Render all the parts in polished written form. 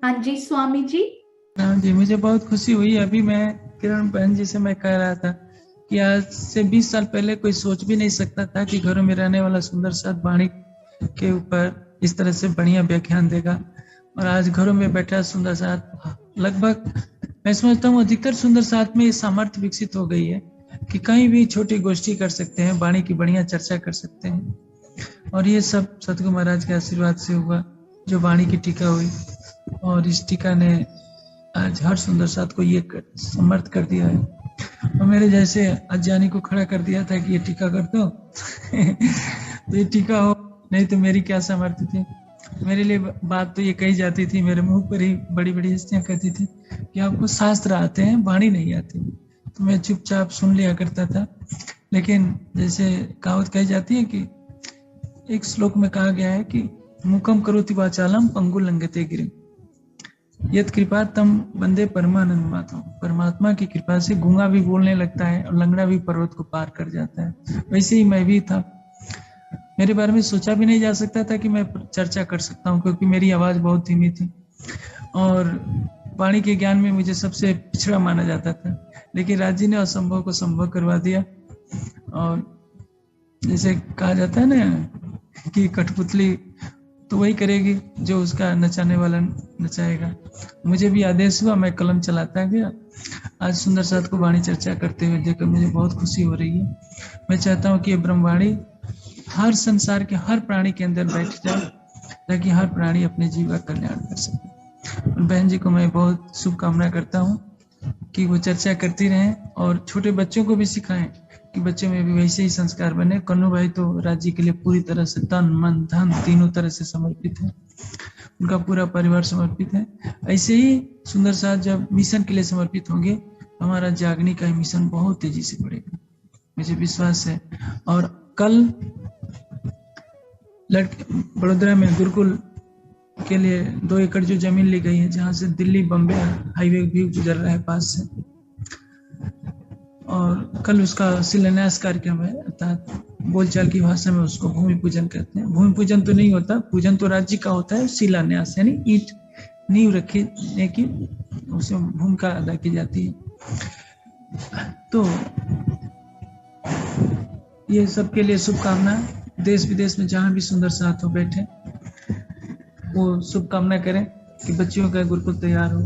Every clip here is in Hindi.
हाँ जी स्वामी जी। हाँ जी, मुझे बहुत खुशी हुई। अभी मैं किरण बहन जी से मैं कह रहा था कि आज से 20 साल पहले कोई सोच भी नहीं सकता था कि घरों में रहने वाला सुंदर साथ वाणी के ऊपर इस तरह से बढ़िया व्याख्यान देगा। और आज घरों में बैठा सुंदर साथ, लगभग मैं समझता हूँ अधिकतर सुंदर साथ में ये सामर्थ्य विकसित हो गई है कि कहीं भी छोटी गोष्ठी कर सकते हैं, वाणी की बढ़िया चर्चा कर सकते हैं। और ये सब सतगुरु महाराज के आशीर्वाद से हुआ, जो वाणी की टीका हुई। और इस टीका ने आज हर सुंदर साथ को ये समर्थ कर दिया है, और मेरे जैसे अज्ञानी को खड़ा कर दिया था कि ये टीका कर दो तो ये टीका हो, नहीं तो मेरी क्या सामर्थ्य थी। मेरे लिए बात तो ये कही जाती थी, मेरे मुंह पर ही बड़ी बड़ी हस्तियां कहती थी कि आपको शास्त्र आते हैं, वाणी नहीं आती। तो मैं चुपचाप सुन लिया करता था। लेकिन जैसे कहावत कही जाती है कि एक श्लोक में कहा गया है कि मुकम करोति वाचालम पंगु लंघते गिरिम, यद कृपा तम बंदे परमानंद माता। परमात्मा की कृपा से गूंगा भी बोलने लगता है और लंगड़ा भी पर्वत को पार कर जाता है। वैसे ही मैं भी था। मेरे बारे में सोचा भी नहीं जा सकता था कि मैं चर्चा कर सकता हूँ, क्योंकि मेरी आवाज बहुत धीमी थी और वाणी के ज्ञान में मुझे सबसे पिछड़ा माना जाता था। लेकिन राज जी ने असंभव को संभव करवा दिया। और जैसे कहा जाता है ना कि कठपुतली तो वही करेगी जो उसका नचाने वाला नचाएगा। मुझे भी आदेश हुआ, मैं कलम चलाता गया। आज सुंदर साथ को वाणी चर्चा करते हुए देखकर मुझे बहुत खुशी हो रही है। मैं चाहता हूँ कि ये ब्रह्मवाणी हर संसार के हर प्राणी के अंदर बैठ जाए, ताकि हर प्राणी अपने जीव का कल्याण कर सके। और बहन जी को मैं बहुत शुभकामना करता हूँ कि वो चर्चा करती रहें और छोटे बच्चों को भी सिखाएं कि बच्चों में भी वैसे ही संस्कार बने। कन्नू भाई तो राज्य के लिए पूरी तरह से तन मन धन तीनों तरह से समर्पित है, उनका पूरा परिवार समर्पित है। ऐसे ही सुंदर साथ जब मिशन के लिए समर्पित होंगे, हमारा जागने का मिशन बहुत तेजी से बढ़ेगा, मुझे विश्वास है। और कल बड़ोदरा में गुरुकुल के लिए 2 एकड़ जो जमीन ली गई है, जहां से दिल्ली बम्बे हाईवे भी गुजर रहा है पास से, और कल उसका शिलान्यास कार्यक्रम है। अर्थात बोलचाल की भाषा में उसको भूमि पूजन कहते हैं। भूमि पूजन तो नहीं होता, पूजन तो राज्य का होता है। शिलान्यास यानी ईंट नींव रखने की, उसे भूमिका अदा की जाती है। तो ये सबके लिए शुभकामना। देश विदेश में जहां भी सुंदर साथ हो बैठे, वो शुभकामना करें कि बच्चियों का गुरुकुल तैयार हो,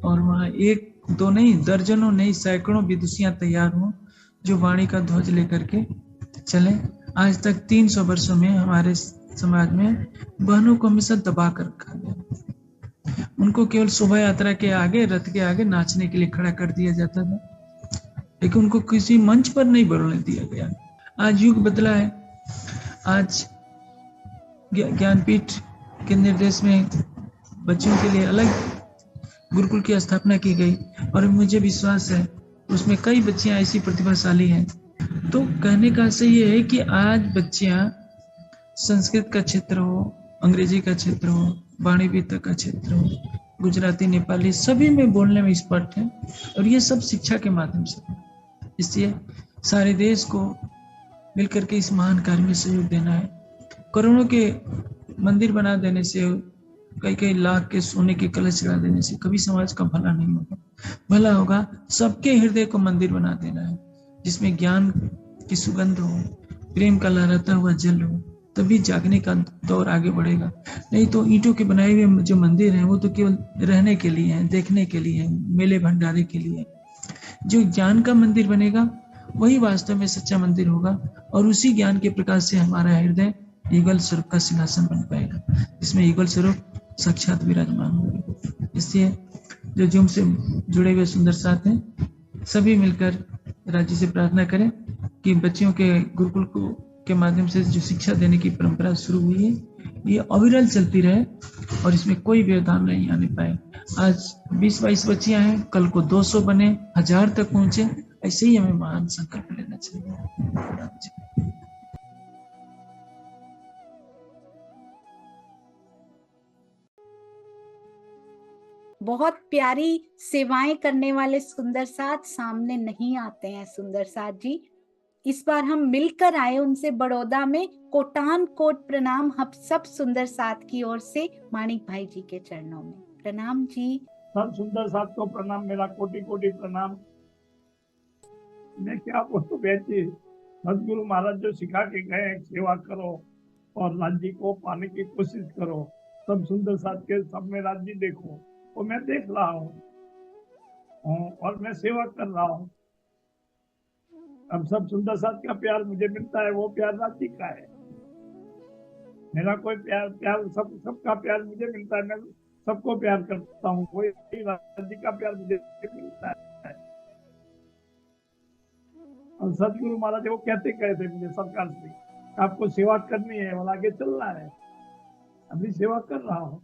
और वहाँ एक दो नहीं दर्जनों नहीं सैकड़ों विदुषियां तैयार हों, जो वाणी का ध्वज लेकर के चले। आज तक 300 वर्षों में हमारे समाज में बहनों को हमेशा दबा कर रखा गया। उनको केवल शोभा यात्रा के आगे, रथ के आगे नाचने के लिए खड़ा कर दिया जाता था, लेकिन उनको किसी मंच पर नहीं बोलने दिया गया। आज युग बदला है। आज ज्ञानपीठ के निर्देश में बच्चों के लिए अलग गुरुकुल की स्थापना की गई, और मुझे विश्वास है उसमें कई बच्चियां ऐसी प्रतिभाशाली हैं। तो कहने का आशय ये है कि आज बच्चियां संस्कृत का क्षेत्र हो, अंग्रेजी का क्षेत्र हो, वाणी विद्या का क्षेत्र हो, गुजराती नेपाली सभी में बोलने में एक्सपर्ट है, और ये सब शिक्षा के माध्यम से। इसलिए सारे देश को मिलकर के इस महान कार्य में सहयोग देना है। करोड़ों के मंदिर बना देने से, कई कई लाख के सोने के कलश चढ़ा देने से कभी समाज का भला नहीं होगा। भला होगा सबके हृदय को मंदिर बना देना है, जिसमें ज्ञान की सुगंध हो, प्रेम का लहराता हुआ जल हो, तभी जागने का दौर आगे बढ़ेगा। नहीं तो ईंटों के बनाए हुए जो मंदिर हैं, वो तो केवल रहने के लिए हैं, देखने के लिए हैं, मेले भंडारे के लिए। जो ज्ञान का मंदिर बनेगा वही वास्तव में सच्चा मंदिर होगा, और उसी ज्ञान के प्रकाश से हमारा हृदय युगल स्वरूप का सिंहासन बन पाएगा, जिसमें युगल स्वरूप साक्षात विराजमान होगा। इसलिए जो जूम से जुड़े हुए सुंदर साथ हैं, सभी मिलकर राज्य से प्रार्थना करें कि बच्चियों के गुरुकुल को के माध्यम से जो शिक्षा देने की परंपरा शुरू हुई है, ये अविरल चलती रहे और इसमें कोई व्यवधान नहीं आने पाए। आज 20-22 बच्चियां हैं, कल को 200 बने, 1000 तक पहुंचे। ऐसे ही हमें महान संकल्प लेना चाहिए। बहुत प्यारी सेवाएं करने वाले सुंदर साथ सामने नहीं आते हैं। सुंदर साथ जी, इस बार हम मिलकर आए उनसे बड़ौदा में। कोटान कोट प्रणाम हम सब सुंदर साथ की ओर से माणिक भाई जी के चरणों में। प्रणाम जी। सब सुंदर साथ को प्रणाम, मेरा कोटि कोटि प्रणाम। मैं क्या बोलूं बेटी, सदगुरु महाराज जो सिखा के गए, सेवा करो और राज्य को पाने की कोशिश करो। सब सुंदर साथ के सब में राज्य देखो, वो मैं देख रहा हूँ और मैं सेवा कर रहा हूँ। अब सब सुंदर साथ का प्यार मुझे मिलता है, वो प्यार राज्य का है। मेरा कोई प्यार सबका प्यार मुझे मिलता है, मैं सबको प्यार करता हूँ, कोई राज्य का प्यार मुझे मिलता है। और सदगुरु महाराज वो कहते थे मुझे सरकार से, आपको सेवा करनी है और आगे चलना है। अभी सेवा कर रहा हूँ।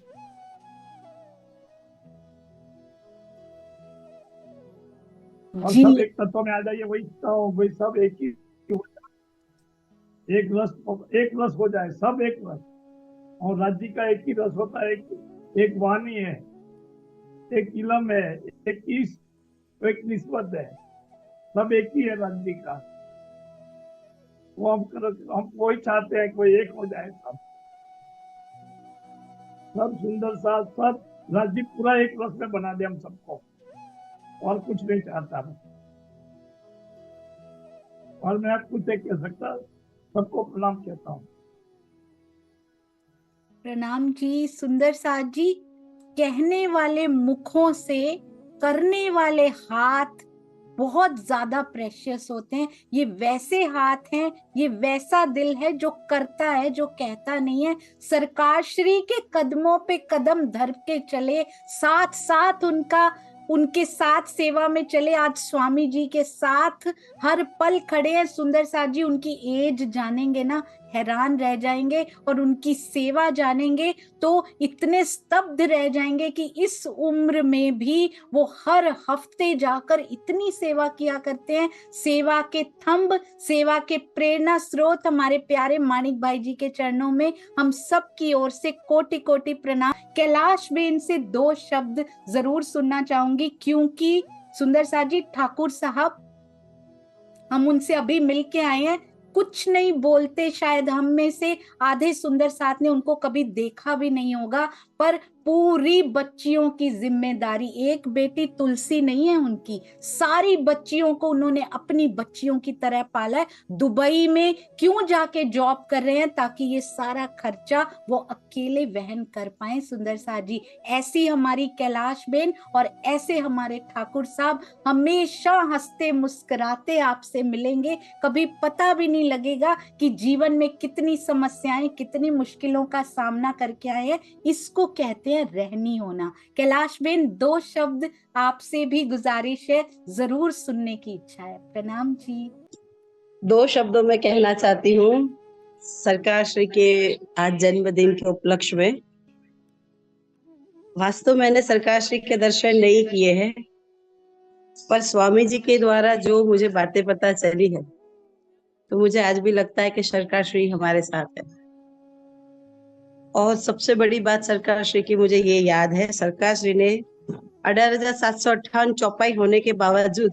और सब एक तत्व में आ जाइए, वही सब एक ही, एक रस हो जाए, सब एक रस। और राज्य का एक ही रस होता है, एक वाणी है, एक इलम है, एक ईश, एक निस्बत है, सब एक ही है राज्य का। वो हम वही चाहते हैं, कोई एक हो जाए। सब सुंदर साथ, सब राज्य पूरा एक रस में बना दे हम सबको, और कुछ नहीं चाहता मैं। और मैं कुछ नहीं कह सकता, सबको प्रणाम कहता हूँ। प्रणाम जी। सुंदर साथ जी, कहने वाले मुखों से करने वाले हाथ बहुत ज्यादा प्रेशियस होते हैं। ये वैसे हाथ हैं, ये वैसा दिल है जो करता है, जो कहता नहीं है। सरकार श्री के कदमों पे कदम धर के चले, साथ साथ उनके साथ सेवा में चले। आज स्वामी जी के साथ हर पल खड़े हैं। सुंदर साथ जी, उनकी एज जानेंगे ना, हैरान रह जाएंगे, और उनकी सेवा जानेंगे तो इतने स्तब्ध रह जाएंगे कि इस उम्र में भी वो हर हफ्ते जाकर इतनी सेवा किया करते हैं। सेवा के थंब, सेवा के प्रेरणा स्रोत हमारे प्यारे मानिक भाई जी के चरणों में हम सब की ओर से कोटि कोटि प्रणाम। कैलाश बेन से 2 शब्द जरूर सुनना चाहूंगी, क्योंकि सुंदर साथ जी ठाकुर साहब, हम उनसे अभी मिलके आए हैं। कुछ नहीं बोलते, शायद हम में से आधे सुंदर साथ ने उनको कभी देखा भी नहीं होगा, पर पूरी बच्चियों की जिम्मेदारी, एक बेटी तुलसी नहीं है उनकी, सारी बच्चियों को उन्होंने अपनी बच्चियों की तरह पाला है। दुबई में क्यों जाके जॉब कर रहे हैं, ताकि ये सारा खर्चा वो अकेले वहन कर पाए। सुंदर साथ जी, ऐसी हमारी कैलाश बेन और ऐसे हमारे ठाकुर साहब हमेशा हंसते मुस्कुराते आपसे मिलेंगे। कभी पता भी नहीं लगेगा कि जीवन में कितनी समस्याएं, कितनी मुश्किलों का सामना करके आए हैं। इसको कहते हैं रहनी होना। कैलाश बेन, 2 शब्द आपसे भी गुजारिश है, जरूर सुनने की इच्छा है। प्रणाम जी। 2 शब्दों में कहना चाहती हूँ। सरकार श्री के आज जन्मदिन के उपलक्ष्य में, वास्तव मैंने सरकार श्री के दर्शन नहीं किए हैं, पर स्वामी जी के द्वारा जो मुझे बातें पता चली है, तो मुझे आज भी लगता है कि सरकार श्री हमारे साथ है। और सबसे बड़ी बात सरकार श्री की मुझे ये याद है, सरकार श्री ने 18,758 चौपाई होने के बावजूद,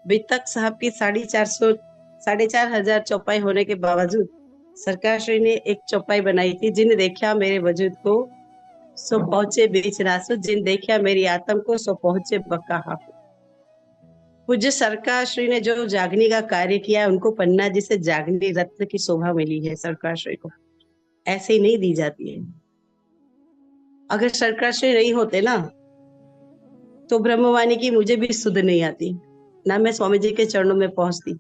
बितक साहब की 4,500 चौपाई होने के बावजूद सरकार श्री ने एक चौपाई बनाई थी, जिन देखा मेरे वजूद को सो पहुंचे बीच रासो, जिन देखा मेरी आत्म को सो पहुंचे बक्का हाफो। पूज्य सरकार श्री ने जो जागनी का कार्य किया, उनको पन्ना जी से जागनी रत्न की शोभा मिली है। सरकार श्री को ऐसे ही नहीं दी जाती है। अगर सरकार श्री नहीं होते ना, तो ब्रह्मवाणी की मुझे भी सुध नहीं आती, ना मैं स्वामी जी के चरणों में पहुंचती,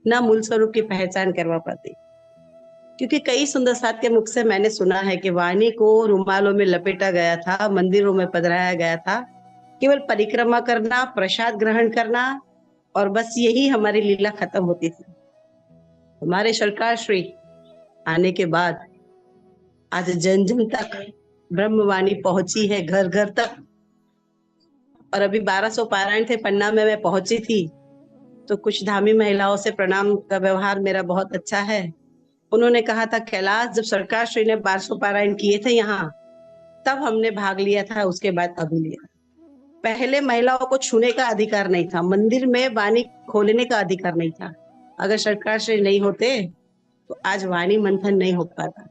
ना मूल स्वरूप की पहचान करवा पाती। क्योंकि कई सुंदर साथ के मुख से मैंने सुना है कि वाणी को रुमालों में लपेटा गया था, मंदिरों में पधराया गया था, केवल परिक्रमा करना, प्रसाद ग्रहण करना, और बस यही हमारी लीला खत्म होती थी। हमारे सरकार श्री आने के बाद आज जन जन तक ब्रह्मवाणी पहुंची है, घर घर तक। और अभी 1200 पारायण थे, पन्ना में मैं पहुंची थी, तो कुछ धामी महिलाओं से प्रणाम का व्यवहार मेरा बहुत अच्छा है। उन्होंने कहा था, कैलाश, जब सरकार श्री ने 1200 पारायण किए थे यहाँ, तब हमने भाग लिया था, उसके बाद अभी लिया। पहले महिलाओं को छूने का अधिकार नहीं था, मंदिर में वाणी खोलने का अधिकार नहीं था। अगर सरकार श्री नहीं होते तो आज वाणी मंथन नहीं हो पाता।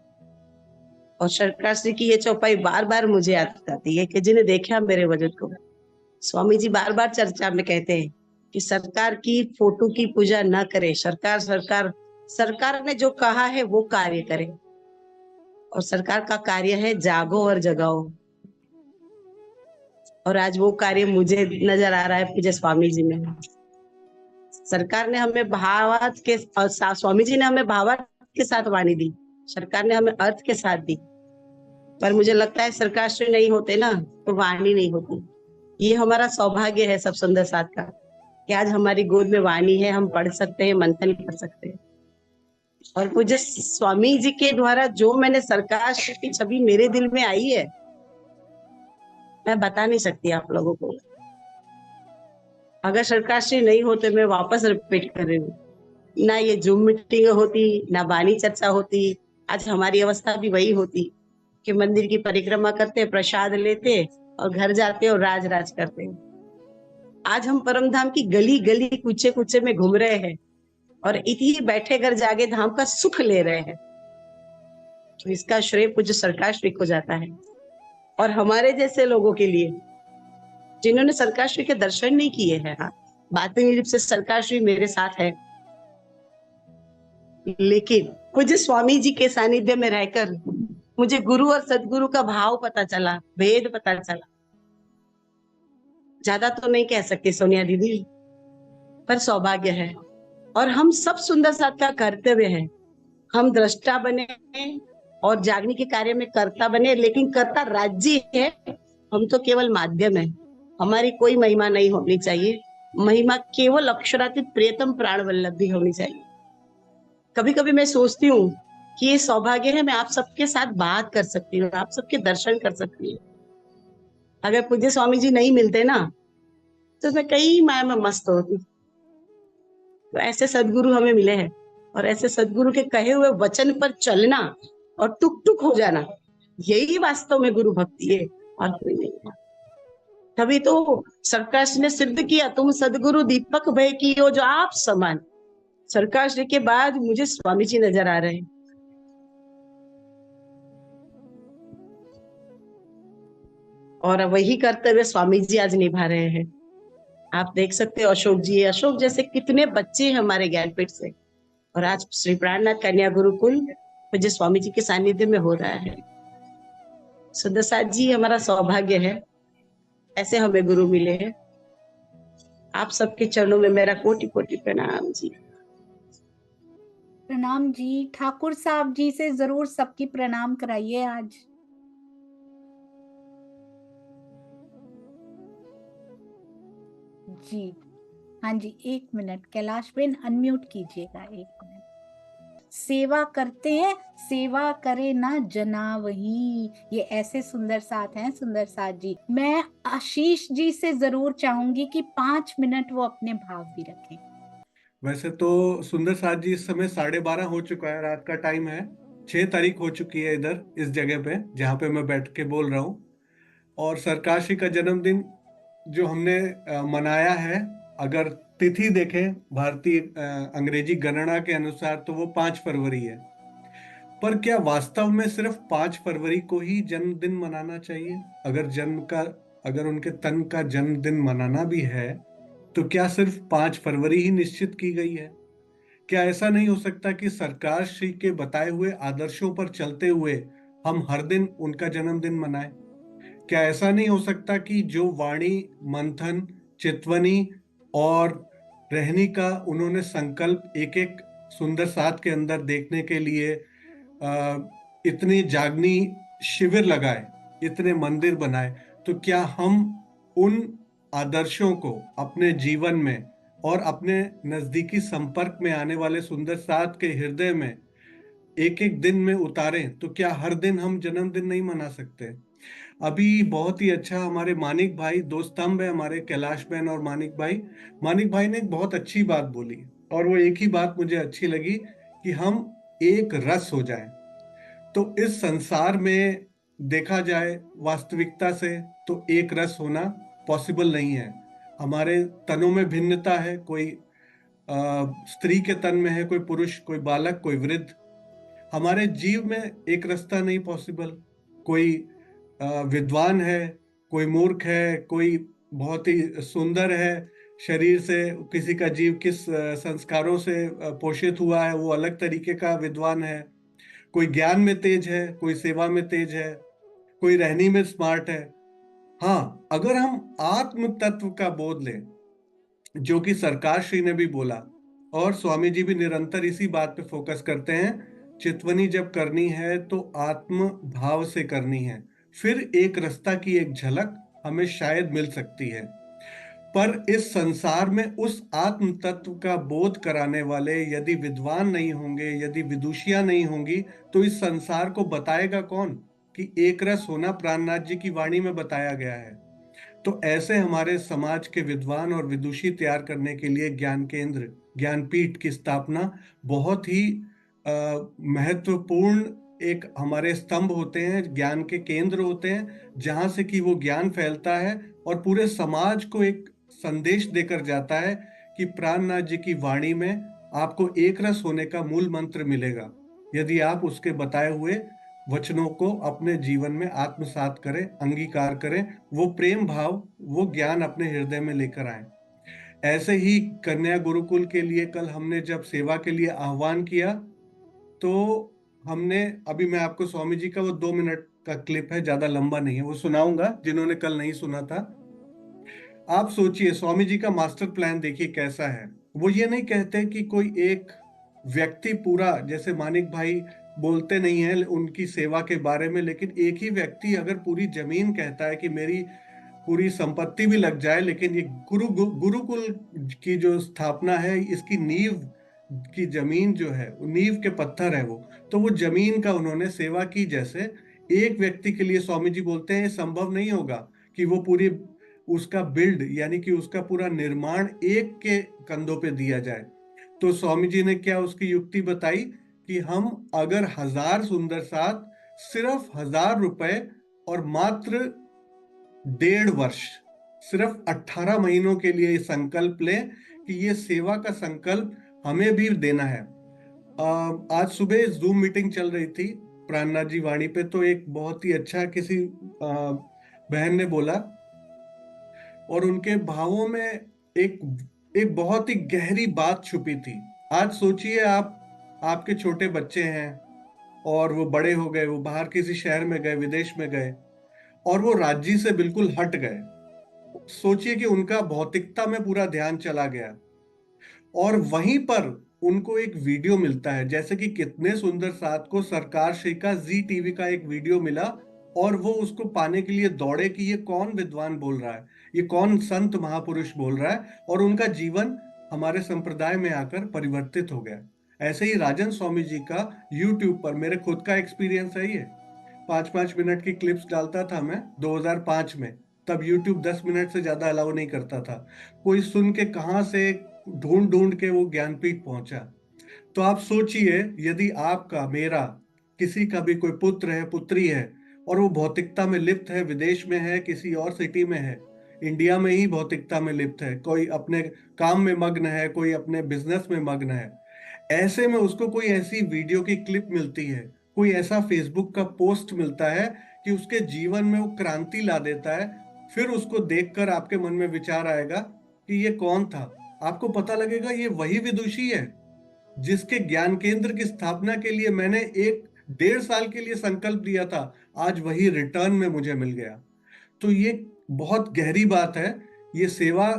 और सरकार श्री की ये चौपाई बार बार मुझे याद आती है कि जिन्हें देखा मेरे वजन को, स्वामी जी बार बार चर्चा में कहते हैं कि सरकार की फोटो की पूजा न करे, सरकार सरकार सरकार ने जो कहा है वो कार्य करे, और सरकार का कार्य है जागो और जगाओ। और आज वो कार्य मुझे नजर आ रहा है पूज्य स्वामी जी में। सरकार ने हमें भावार्थ के और स्वामी जी ने हमें भावार्थ के साथ वाणी दी, सरकार ने हमें अर्थ के साथ दी। पर मुझे लगता है सरकार श्री नहीं होते ना तो वाणी नहीं होती। ये हमारा सौभाग्य है सब सुंदर साथ का कि आज हमारी गोद में वाणी है, हम पढ़ सकते हैं, मंथन कर सकते हैं। और पूज्य स्वामी जी के द्वारा जो मैंने सरकार श्री की छवि मेरे दिल में आई है, मैं बता नहीं सकती आप लोगों को। अगर सरकार श्री नहीं होते, मैं वापस रिपीट कर रही हूँ, ना ये जूम मीटिंग होती, ना वाणी चर्चा होती, आज हमारी अवस्था भी वही होती कि मंदिर की परिक्रमा करते, प्रसाद लेते और घर जाते और राज राज करते। आज हम परमधाम की गली गली कूचे कूचे में घूम रहे हैं और इतनी बैठे घर जागे धाम का सुख ले रहे हैं। तो इसका श्रेय पूज्य सरकार श्री को जाता है। और हमारे जैसे लोगों के लिए जिन्होंने सरकार श्री के दर्शन नहीं किए हैं, हाँ बातें रूप से सरकार श्री मेरे साथ है, लेकिन पूज्य स्वामी जी के सानिध्य में रहकर मुझे गुरु और सदगुरु का भाव पता चला, भेद पता चला। ज्यादा तो नहीं कह सकती सोनिया दीदी, पर सौभाग्य है और हम सब सुंदर साथ का कर्तव्य है। हम दृष्टा बने और जागने के कार्य में कर्ता बने, लेकिन कर्ता राज्य है, हम तो केवल माध्यम है। हमारी कोई महिमा नहीं होनी चाहिए, महिमा केवल अक्षरातीत प्रियतम प्राण वल्लभ भी होनी चाहिए। कभी कभी मैं सोचती हूँ कि ये सौभाग्य है, मैं आप सबके साथ बात कर सकती हूँ, आप सबके दर्शन कर सकती हूँ। अगर पूज्य स्वामी जी नहीं मिलते ना तो मैं कई माया में मस्त होती। तो ऐसे सदगुरु हमें मिले हैं और ऐसे सदगुरु के कहे हुए वचन पर चलना और टुक टुक हो जाना, यही वास्तव में गुरु भक्ति है और कोई नहीं है। तभी तो सरकार ने सिद्ध किया, तुम सदगुरु दीपक भय की हो जो आप समान। सरकार श्री के बाद मुझे स्वामी जी नजर आ रहे हैं। और वही कर्तव्य स्वामी जी आज निभा रहे हैं। आप देख सकते हो अशोक जी, अशोक जैसे कितने बच्चे हैं हमारे ज्ञानपीठ से, और आज श्री प्राणनाथ कन्या गुरुकुल पूज्य स्वामी जी के सानिध्य में हो रहा है। सुंदर साथ जी हमारा सौभाग्य है, ऐसे हमें गुरु मिले हैं। आप सबके चरणों में मेरा कोटि कोटि प्रणाम जी। प्रणाम जी। ठाकुर साहब जी से जरूर सबकी प्रणाम कराइए आज। जी हाँ जी, 1 मिनट कैलाश बेन अनम्यूट कीजिएगा, 1 मिनट। सेवा करते हैं, सेवा करे ना जना वही, ये ऐसे सुंदर साथ हैं सुंदर साथ जी। मैं आशीष जी से जरूर चाहूंगी कि 5 मिनट वो अपने भाव भी रखें। वैसे तो सुंदर साथ जी इस समय 12:30 हो चुका है, रात का टाइम है। 6 तारीख हो चुकी है इधर इस जगह पे जहाँ पे मैं बैठ के बोल रहा हूँ। और सरकार श्री का जन्मदिन जो हमने मनाया है, अगर तिथि देखें भारतीय अंग्रेजी गणना के अनुसार तो वो 5 फरवरी है। पर क्या वास्तव में सिर्फ 5 फरवरी को ही जन्मदिन मनाना चाहिए? अगर उनके तन का जन्मदिन मनाना भी है तो क्या सिर्फ 5 फरवरी ही निश्चित की गई है? क्या ऐसा नहीं हो सकता कि सरकार श्री के बताए हुए आदर्शों पर चलते हुए हम हर दिन उनका जन्मदिन मनाएं? क्या ऐसा नहीं हो सकता कि जो वाणी, मंथन, चितवनी और रहनी का उन्होंने संकल्प एक एक सुंदर साथ के अंदर देखने के लिए इतनी जागनी शिविर लगाए, इतने मंदिर बनाए, तो क्या हम उन आदर्शों को अपने जीवन में और अपने नजदीकी संपर्क में आने वाले सुंदर साथ के हृदय में एक एक दिन में उतारें? तो क्या हर दिन हम जन्मदिन नहीं मना सकते? अभी बहुत ही अच्छा हमारे मानिक भाई, दो स्तंभ है हमारे, कैलाश बहन और मानिक भाई ने एक बहुत अच्छी बात बोली, और वो एक ही बात मुझे अच्छी लगी कि हम एक रस हो जाएं। तो इस संसार में देखा जाए वास्तविकता से तो एक रस होना पॉसिबल नहीं है। हमारे तनों में भिन्नता है, कोई स्त्री के तन में है, कोई पुरुष, कोई बालक, कोई वृद्ध। हमारे जीव में एक रास्ता नहीं पॉसिबल। कोई विद्वान है, कोई मूर्ख है, कोई बहुत ही सुंदर है शरीर से, किसी का जीव किस संस्कारों से पोषित हुआ है वो अलग तरीके का विद्वान है। कोई ज्ञान में तेज है, कोई सेवा में तेज है, कोई रहनी में स्मार्ट है। हाँ, अगर हम आत्म तत्व का बोध लें, जो कि सरकार श्री ने भी बोला और स्वामी जी भी निरंतर इसी बात पे फोकस करते हैं, चितवनी जब करनी है तो आत्म भाव से करनी है, फिर एक रास्ता की एक झलक हमें शायद मिल सकती है। पर इस संसार में उस आत्म तत्व का बोध कराने वाले यदि विद्वान नहीं होंगे, यदि विदुषियां नहीं होंगी, तो इस संसार को बताएगा कौन कि एक रस होना प्राणनाथ जी की वाणी में बताया गया है। तो ऐसे हमारे समाज के विद्वान और विदुषी तैयार करने के लिए ज्ञान केंद्र, ज्ञानपीठ की स्थापना बहुत ही महत्वपूर्ण एक हमारे स्तंभ होते हैं, ज्ञान के केंद्र होते हैं, जहां से कि वो ज्ञान फैलता है और पूरे समाज को एक संदेश देकर जाता है कि प्राणनाथ जी की वाणी में आपको एक रस होने का मूल मंत्र मिलेगा यदि आप उसके बताए हुए वचनों को अपने जीवन में आत्मसात करें, अंगीकार करें, वो प्रेम भाव, वो ज्ञान अपने हृदय में लेकर आए। ऐसे ही कन्या गुरुकुल के लिए कल हमने जब सेवा के लिए आह्वान किया तो हमने, अभी मैं आपको स्वामी जी का वो 2 मिनट का क्लिप है, ज्यादा लंबा नहीं है, वो सुनाऊंगा जिन्होंने कल नहीं सुना था। आप सोचिए स्वामी जी का मास्टर प्लान देखिए कैसा है। वो ये नहीं कहते कि कोई एक व्यक्ति पूरा, जैसे मानिक भाई बोलते नहीं है उनकी सेवा के बारे में, लेकिन एक ही व्यक्ति अगर पूरी जमीन कहता है कि मेरी पूरी संपत्ति भी लग जाए, लेकिन ये गुरुकुल की जो स्थापना है, इसकी नींव की जमीन जो है, नींव के पत्थर है वो, तो वो जमीन का उन्होंने सेवा की। जैसे एक व्यक्ति के लिए स्वामी जी बोलते हैं संभव नहीं होगा कि वो पूरी उसका बिल्ड यानी कि उसका पूरा निर्माण एक के कंधों पे दिया जाए। तो स्वामी जी ने क्या उसकी युक्ति बताई कि हम अगर 1000 सुंदर साथ सिर्फ 1000 रुपए और मात्र 1.5 वर्ष, सिर्फ 18 महीनों के लिए संकल्प लें कि ये सेवा का संकल्प हमें भी देना है। आज सुबह जूम मीटिंग चल रही थी प्राणनाथ जी वाणी पे, तो एक बहुत ही अच्छा किसी बहन ने बोला और उनके भावों में एक बहुत ही गहरी बात छुपी थी। आज सोचिए आपके छोटे बच्चे हैं और वो बड़े हो गए, वो बाहर किसी शहर में गए, विदेश में गए और वो राज्य से बिल्कुल हट गए। सोचिए कि उनका भौतिकता में पूरा ध्यान चला गया और वहीं पर उनको एक वीडियो मिलता है, जैसे कि कितने सुंदर साथ को सरकार श्री का जी टीवी का एक वीडियो मिला और वो उसको पाने के लिए दौड़े कि ये कौन विद्वान बोल रहा है, ये कौन संत महापुरुष बोल रहा है, और उनका जीवन हमारे संप्रदाय में आकर परिवर्तित हो गया। ऐसे ही राजन स्वामी जी का यूट्यूब पर, मेरे खुद का एक्सपीरियंस है ये, 5-5 मिनट की क्लिप्स डालता था मैं 2005 में, तब यूट्यूब 10 मिनट से ज्यादा अलाउ नहीं करता था। कोई सुन के कहां से ढूंढ ढूंढ के वो ज्ञानपीठ पहुंचा। तो आप सोचिए यदि आपका, मेरा, किसी का भी कोई पुत्र है, पुत्री है और वो भौतिकता में लिप्त है, विदेश में है, किसी और सिटी में है, इंडिया में ही भौतिकता में लिप्त है, कोई अपने काम में मग्न है, कोई अपने बिजनेस में मग्न है, ऐसे में उसको कोई ऐसी वीडियो की क्लिप मिलती है, कोई ऐसा फेसबुक का पोस्ट मिलता है कि उसके जीवन में वो क्रांति ला देता है। फिर उसको देखकर आपके मन में विचार आएगा कि ये कौन था। आपको पता लगेगा ये वही विदुषी है जिसके ज्ञान केंद्र की स्थापना के लिए मैंने 1.5 साल के लिए संकल्प दिया था, आज वही रिटर्न में मुझे मिल गया। तो ये बहुत गहरी बात है। ये सेवा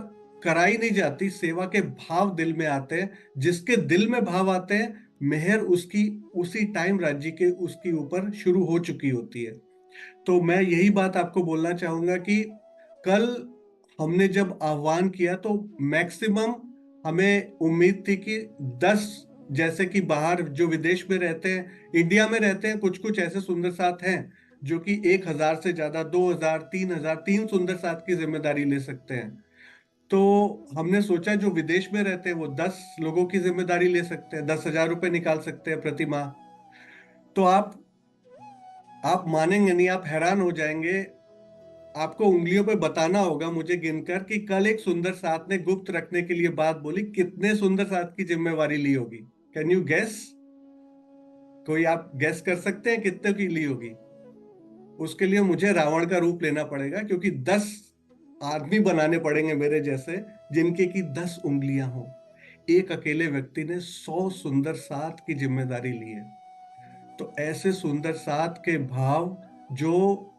कराई नहीं जाती, सेवा के भाव दिल में आते हैं, जिसके दिल में भाव आते हैं मेहर उसकी उसी टाइम राज्य के उसके ऊपर शुरू हो चुकी होती है। तो मैं यही बात आपको बोलना चाहूंगा कि कल हमने जब आह्वान किया तो मैक्सिमम हमें उम्मीद थी कि 10, जैसे कि बाहर जो विदेश में रहते हैं, इंडिया में रहते हैं, कुछ कुछ ऐसे सुंदर साथ हैं जो कि 1000 से ज्यादा, 2000, 3000, 3 सुंदर साथ की जिम्मेदारी ले सकते हैं। तो हमने सोचा जो विदेश में रहते हैं वो 10 लोगों की जिम्मेदारी ले सकते हैं, 10,000 रुपए निकाल सकते हैं प्रति माह। तो आप मानेंगे नहीं, आप हैरान हो जाएंगे। आपको उंगलियों पे बताना होगा मुझे गिनकर कि कल एक सुंदर साथ ने गुप्त रखने के लिए बात बोली, कितने सुंदर साथ की जिम्मेवारी ली होगी। Can you guess? कोई आप गैस कर सकते हैं कितने की ली होगी? उसके लिए मुझे रावण का रूप लेना पड़ेगा, क्योंकि 10 आदमी बनाने पड़ेंगे मेरे जैसे, जिनके की 10 उंगलियां हों। एक अकेले व्यक्ति ने 100 सुंदर साथ की जिम्मेदारी ली है। तो ऐसे सुंदर साथ के भाव जो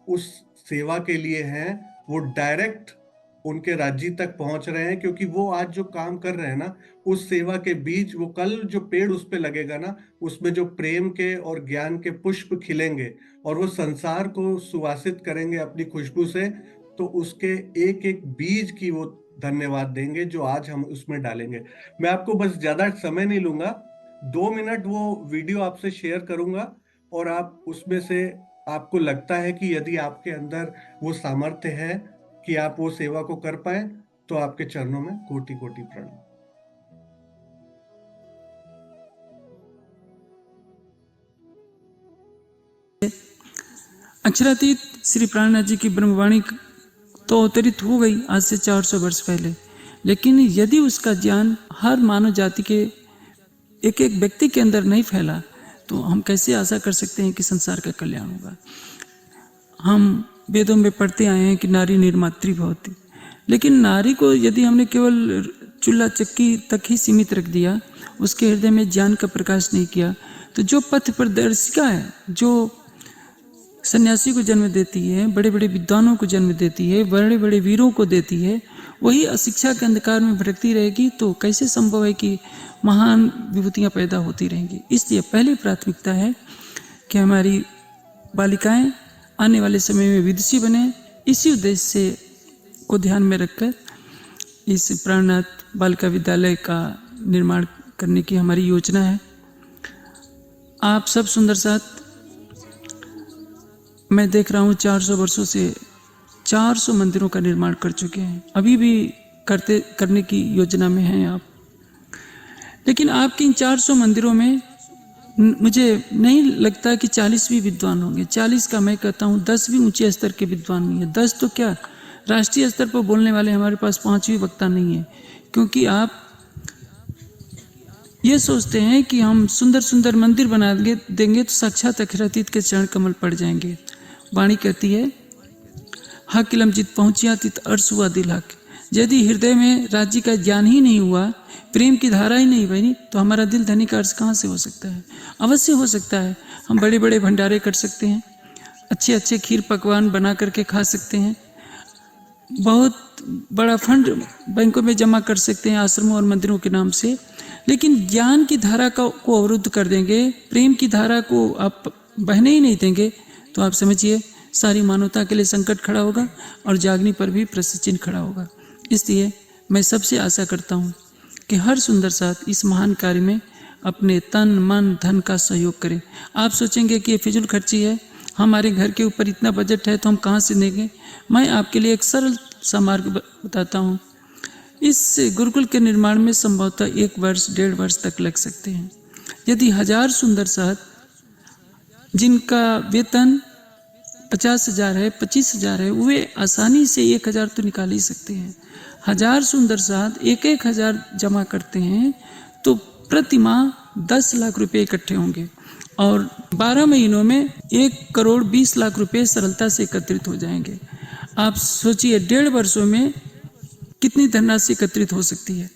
उस सेवा के लिए हैं, वो डायरेक्ट उनके राज्य तक पहुंच रहे हैं, क्योंकि वो आज जो काम कर रहे हैं ना, उस सेवा के बीच वो कल जो पेड़ उस पे लगेगा ना, उसमें जो प्रेम के और ज्ञान के पुष्प खिलेंगे और वो संसार को सुवासित करेंगे अपनी खुशबू से, तो उसके एक एक बीज की वो धन्यवाद देंगे जो आज हम उसमें डालेंगे। मैं आपको बस ज्यादा समय नहीं लूंगा, 2 मिनट वो वीडियो आपसे शेयर करूंगा, और आप उसमें से आपको लगता है कि यदि आपके अंदर वो सामर्थ्य है कि आप वो सेवा को कर पाए, तो आपके चरणों में कोटि कोटि प्रणाम। अक्षरातीत श्री प्राणनाथ जी की ब्रह्मवाणी तो अवतरित हो गई आज से 400 वर्ष पहले, लेकिन यदि उसका ज्ञान हर मानव जाति के एक एक व्यक्ति के अंदर नहीं फैला, तो हम कैसे आशा कर सकते हैं कि संसार का कल्याण होगा। हम वेदों में पढ़ते आए हैं कि नारी निर्मात्री भवति, लेकिन नारी को यदि हमने केवल चूल्हा चक्की तक ही सीमित रख दिया, उसके हृदय में ज्ञान का प्रकाश नहीं किया, तो जो पथ प्रदर्शिका है, जो सन्यासी को जन्म देती है, बड़े बड़े विद्वानों को जन्म देती है, बड़े बड़े वीरों को देती है, वही अशिक्षा के अंधकार में भटकती रहेगी, तो कैसे संभव है कि महान विभूतियाँ पैदा होती रहेंगी। इसलिए पहली प्राथमिकता है कि हमारी बालिकाएं आने वाले समय में विदुषी बने। इसी उद्देश्य से को ध्यान में रखकर इस प्राणनाथ बालिका विद्यालय का निर्माण करने की हमारी योजना है। आप सब सुंदर साथ, मैं देख रहा हूँ 400 वर्षों से 400 मंदिरों का निर्माण कर चुके हैं, अभी भी करने की योजना में हैं आप। लेकिन आपके इन 400 मंदिरों में मुझे नहीं लगता कि 40 भी विद्वान होंगे। 40 का मैं कहता हूँ 10 भी ऊंचे स्तर के विद्वान नहीं है। 10 तो क्या, राष्ट्रीय स्तर पर बोलने वाले हमारे पास 5 भी वक्ता नहीं है, क्योंकि आप ये सोचते हैं कि हम सुंदर सुंदर मंदिर बना देंगे तो साक्षात अक्षरातीत के चरण कमल पड़ जाएंगे। वाणी कहती है, हा किलम जित पहुँचिया तित अर्श हुआ दिल हक। यदि हृदय में राज्य का ज्ञान ही नहीं हुआ, प्रेम की धारा ही नहीं बनी, तो हमारा दिल धनी का अर्श कहाँ से हो सकता है? अवश्य हो सकता है। हम बड़े बड़े भंडारे कर सकते हैं, अच्छे अच्छे खीर पकवान बना करके खा सकते हैं, बहुत बड़ा फंड बैंकों में जमा कर सकते हैं आश्रमों और मंदिरों के नाम से, लेकिन ज्ञान की धारा को अवरुद्ध कर देंगे, प्रेम की धारा को आप बहने ही नहीं देंगे, तो आप समझिए सारी मानवता के लिए संकट खड़ा होगा और जागने पर भी प्रश्न चिन्ह खड़ा होगा। इसलिए मैं सबसे आशा करता हूँ कि हर सुंदर साथ इस महान कार्य में अपने तन मन धन का सहयोग करें। आप सोचेंगे कि ये फिजूल खर्ची है, हमारे घर के ऊपर इतना बजट है तो हम कहाँ से देंगे। मैं आपके लिए एक सरल सा मार्ग बताता हूँ। इस गुरुकुल के निर्माण में संभवतः 1 वर्ष 1.5 वर्ष तक लग सकते हैं। यदि 1000 सुंदर साथ जिनका वेतन 50,000 है, 25,000 है, वे आसानी से 1,000 तो निकाल ही सकते हैं। 1000 सुंदर साथ 1,000 जमा करते हैं तो प्रति माह 10 लाख रुपए इकट्ठे होंगे और 12 महीनों में 1,20 लाख रुपए सरलता से एकत्रित हो जाएंगे। आप सोचिए 1.5 वर्षों में कितनी धनराशि एकत्रित हो सकती है।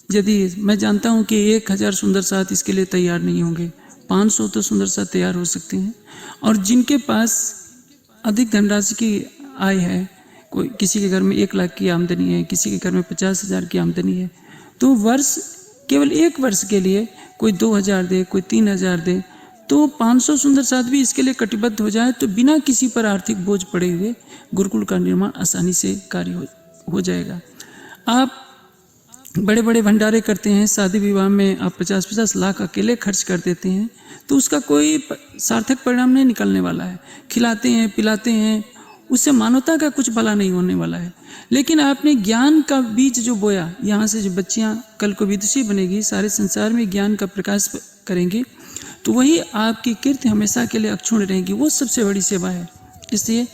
यदि मैं जानता हूं कि 1,000 सुंदर साथ इसके लिए तैयार नहीं होंगे, 500 तो सुंदर साथ तैयार हो सकते हैं। और जिनके पास अधिक धनराशि की आय है, कोई किसी के घर में 1 लाख की आमदनी है, किसी के घर में 50,000 की आमदनी है, तो वर्ष केवल 1 वर्ष के लिए कोई 2,000 दे, कोई 3,000 दे, तो 500 सुंदर साथ भी इसके लिए कटिबद्ध हो जाए तो बिना किसी पर आर्थिक बोझ पड़े हुए गुरुकुल का निर्माण आसानी से कार्य हो जाएगा। आप बड़े बड़े भंडारे करते हैं, शादी विवाह में आप 50-50 लाख अकेले खर्च कर देते हैं, तो उसका कोई सार्थक परिणाम नहीं निकलने वाला है। खिलाते हैं पिलाते हैं, उससे मानवता का कुछ भला नहीं होने वाला है। लेकिन आपने ज्ञान का बीज जो बोया, यहाँ से जो बच्चियाँ कल को विदुषी बनेगी, सारे संसार में ज्ञान का प्रकाश करेंगी, तो वही आपकी कीर्ति हमेशा के लिए अक्षुण्ण रहेगी। वो सबसे बड़ी सेवा है। इसलिए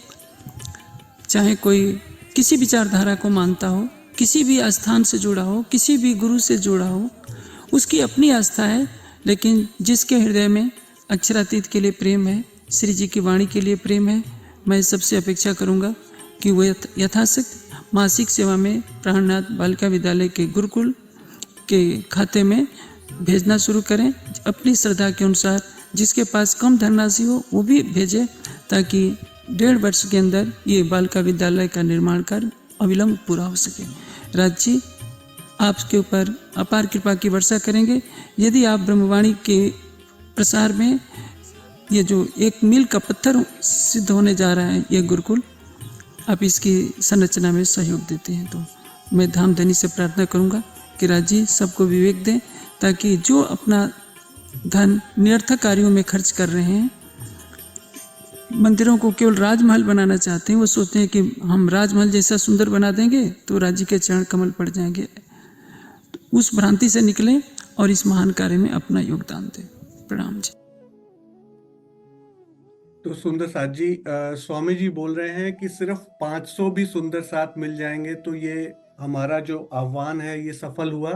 चाहे कोई किसी विचारधारा को मानता हो, किसी भी आस्थान से जुड़ा हो, किसी भी गुरु से जुड़ा हो, उसकी अपनी आस्था है, लेकिन जिसके हृदय में अक्षरातीत के लिए प्रेम है, श्री जी की वाणी के लिए प्रेम है। मैं सबसे अपेक्षा करूंगा कि वो यथाशक्ति मासिक सेवा में प्राणनाथ बालिका विद्यालय के गुरुकुल के खाते में भेजना शुरू करें। अपनी श्रद्धा के अनुसार जिसके पास कम धनराशि हो वो भी भेजे, ताकि 1.5 वर्ष के अंदर ये बालिका विद्यालय का निर्माण कार्य अविलंब पूरा हो सके। राज जी आपके ऊपर अपार कृपा की वर्षा करेंगे। यदि आप ब्रह्मवाणी के प्रसार में ये जो एक मील का पत्थर सिद्ध होने जा रहा है ये गुरुकुल, आप इसकी संरचना में सहयोग देते हैं तो मैं धामधनी से प्रार्थना करूंगा कि राज जी सबको विवेक दें, ताकि जो अपना धन निरर्थक कार्यों में खर्च कर रहे हैं, मंदिरों को केवल राजमहल बनाना चाहते हैं, वो सोचते हैं कि हम राजमहल जैसा सुंदर बना देंगे तो राज्य के चरण कमल पड़ जाएंगे। तो उस भ्रांति से निकलें और इस महान कार्य में अपना योगदान दें। प्रणाम जी। तो सुंदर साथ जी, स्वामी जी बोल रहे हैं कि सिर्फ 500 भी सुंदर साथ मिल जाएंगे तो ये हमारा जो आह्वान है ये सफल हुआ।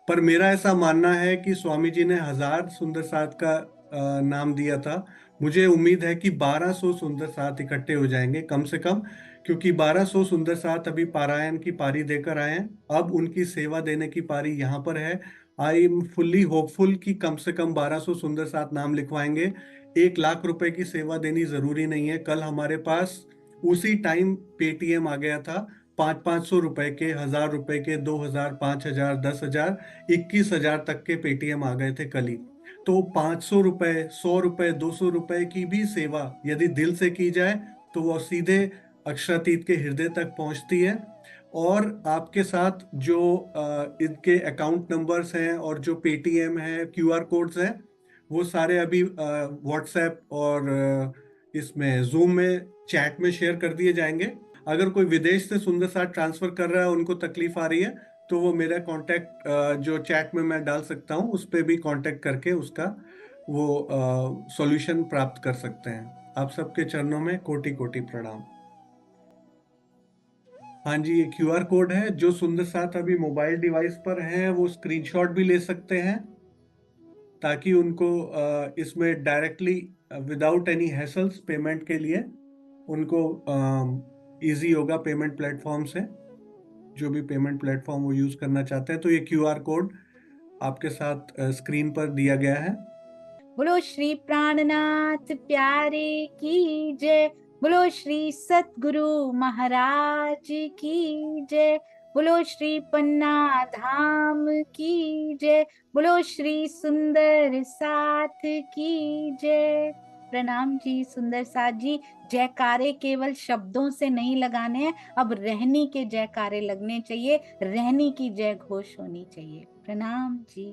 पर मेरा ऐसा मानना है कि स्वामी जी ने 1000 सुंदर साथ का नाम दिया था। मुझे उम्मीद है कि 1200 सुंदर साथ इकट्ठे हो जाएंगे कम से कम, क्योंकि 1200 सुंदर साथ अभी पारायण की पारी देकर आए हैं, अब उनकी सेवा देने की पारी यहाँ पर है। आई एम फुल्ली होपफुल कि कम से कम 1200 सुंदर साथ नाम लिखवाएंगे। 1 लाख रुपए की सेवा देनी जरूरी नहीं है। कल हमारे पास उसी टाइम पेटीएम आ गया था, 500 रुपए के, 1000 रुपए के, 2000, 5000, 10,000, 21,000 तक के पेटीएम आ गए थे कल ही। तो 500 रुपए, 100 रुपए, 200 रुपए की भी सेवा यदि दिल से की जाए तो वो सीधे अक्षरातीत के हृदय तक पहुंचती है। और आपके साथ जो इनके अकाउंट नंबर्स हैं और जो पेटीएम है, क्यूआर कोड्स हैं, वो सारे अभी व्हाट्सएप और इसमें जूम में चैट में शेयर कर दिए जाएंगे। अगर कोई विदेश से सुंदर साथ ट्रांसफर कर रहा है, उनको तकलीफ आ रही है, तो वो मेरा कांटेक्ट जो चैट में मैं डाल सकता हूँ उस पर भी कांटेक्ट करके उसका वो सॉल्यूशन प्राप्त कर सकते हैं। आप सबके चरणों में कोटि कोटि प्रणाम। हाँ जी, ये क्यूआर कोड है। जो सुंदर साथ अभी मोबाइल डिवाइस पर हैं वो स्क्रीनशॉट भी ले सकते हैं, ताकि उनको इसमें directly without any hassles payment के लिए उनको इजी होगा पेमेंट प्लेटफॉर्म से, जो भी पेमेंट प्लेटफॉर्म वो यूज करना चाहते हैं। तो ये क्यूआर कोड आपके साथ स्क्रीन पर दिया गया है। बोलो श्री प्राणनाथ प्यारे की जय। बोलो श्री सतगुरु महाराज की जय। बोलो श्री पन्ना धाम की जय। बोलो श्री सुंदर साथ की जय। प्रणाम जी सुंदर साथ जी। जयकारे केवल शब्दों से नहीं लगाने हैं, अब रहनी के जयकारे लगने चाहिए, रहनी की जय घोष होनी चाहिए। प्रणाम जी।